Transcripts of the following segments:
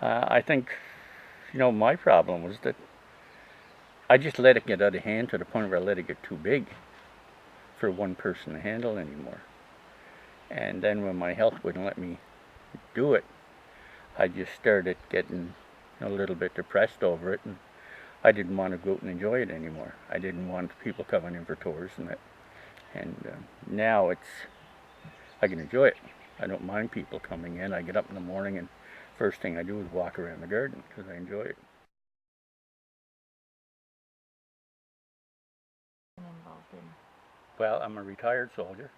I think, my problem was that I just let it get out of hand to the point where I let it get too big for one person to handle anymore. And then when my health wouldn't let me do it, I just started getting a little bit depressed over it, and I didn't want to go out and enjoy it anymore. I didn't want people coming in for tours and that. And now I can enjoy it. I don't mind people coming in. I get up in the morning and first thing I do is walk around the garden because I enjoy it. Well, I'm a retired soldier.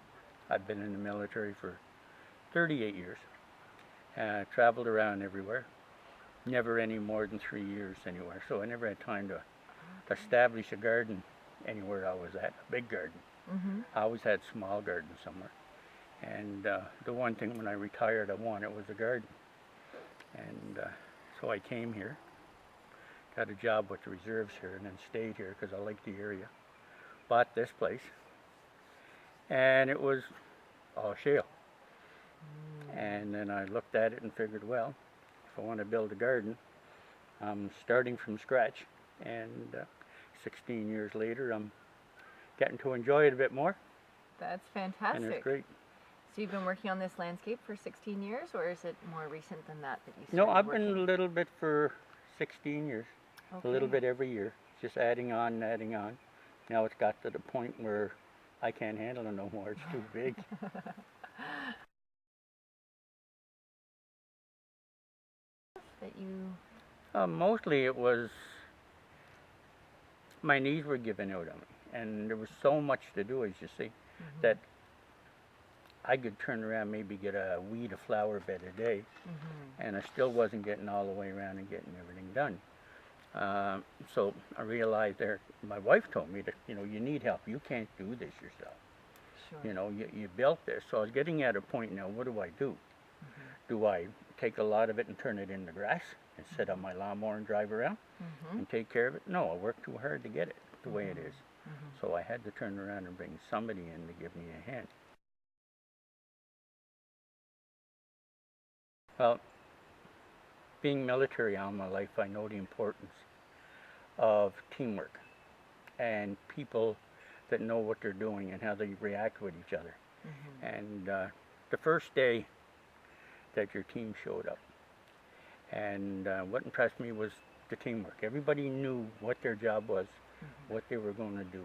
I've been in the military for 38 years. Traveled around everywhere. Never any more than 3 years anywhere. So I never had time to establish a garden anywhere I was at, a big garden. Mm-hmm. I always had small gardens somewhere. And the one thing when I retired I wanted was a garden. And so I came here, got a job with the reserves here, and then stayed here because I liked the area. Bought this place, and it was all shale. And then I looked at it and figured, well, if I want to build a garden, I'm starting from scratch. And 16 years later, I'm getting to enjoy it a bit more. That's fantastic. And it's great. So you've been working on this landscape for 16 years, or is it more recent than that you started No, I've working? been a little bit for 16 years. Okay. A little bit every year, just adding on and adding on. Now it's got to the point where I can't handle it no more. It's too big. That you... Mostly it was my knees were giving out on me, and there was so much to do, as you see, that I could turn around, maybe get a weed, a flower bed a day, and I still wasn't getting all the way around and getting everything done. So I realized there, my wife told me that, you need help. You can't do this yourself. Sure. You built this. So I was getting at a point now, what do I do? Do I take a lot of it and turn it into grass and sit on my lawnmower and drive around and take care of it? No, I worked too hard to get it the way it is. So I had to turn around and bring somebody in to give me a hand. Well, being military all my life, I know the importance of teamwork and people that know what they're doing and how they react with each other. And the first day that your team showed up, and what impressed me was the teamwork. Everybody knew what their job was, what they were going to do,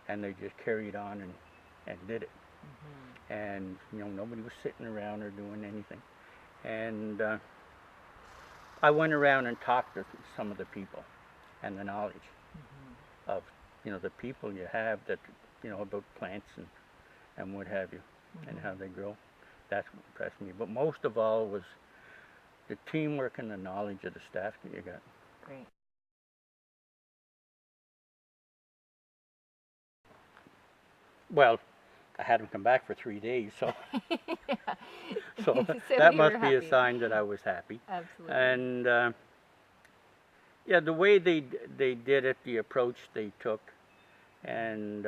and they just carried on and did it. And nobody was sitting around or doing anything. And I went around and talked to some of the people and the knowledge of the people you have that about plants and what have you, and how they grow. That's what impressed me. But most of all was the teamwork and the knowledge of the staff that you got. Great. Well, I had them come back for 3 days, so so So that you must were be a happy. sign that I was happy. Absolutely. And yeah, the way they did it, the approach they took, and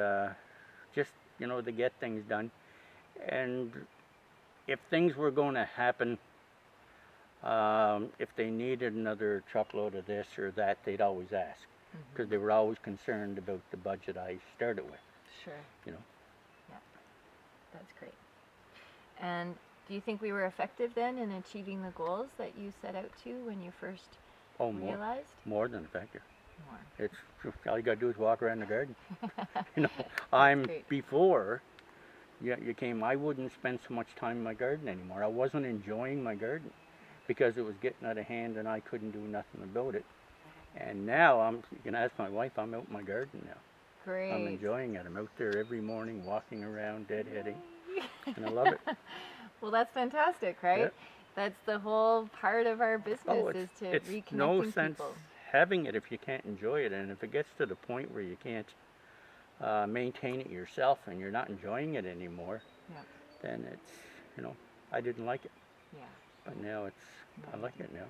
just to get things done. And if things were going to happen, if they needed another truckload of this or that, they'd always ask, because they were always concerned about the budget I started with. Sure. Yeah, that's great. And do you think we were effective then in achieving the goals that you set out to when you first realized? More than effective. More. It's all you got to do is walk around the garden. I'm great. Before you came, I wouldn't spend so much time in my garden anymore. I wasn't enjoying my garden because it was getting out of hand and I couldn't do nothing about it. And now you can ask my wife, I'm out in my garden now. Great. I'm enjoying it. I'm out there every morning walking around, deadheading, and I love it. Well, that's fantastic, right? Yep. That's the whole part of our business, is to it's reconnecting no sense people. Having it if you can't enjoy it, and if it gets to the point where you can't maintain it yourself and you're not enjoying it anymore, then it's I didn't like it. Yeah. But now I like it now.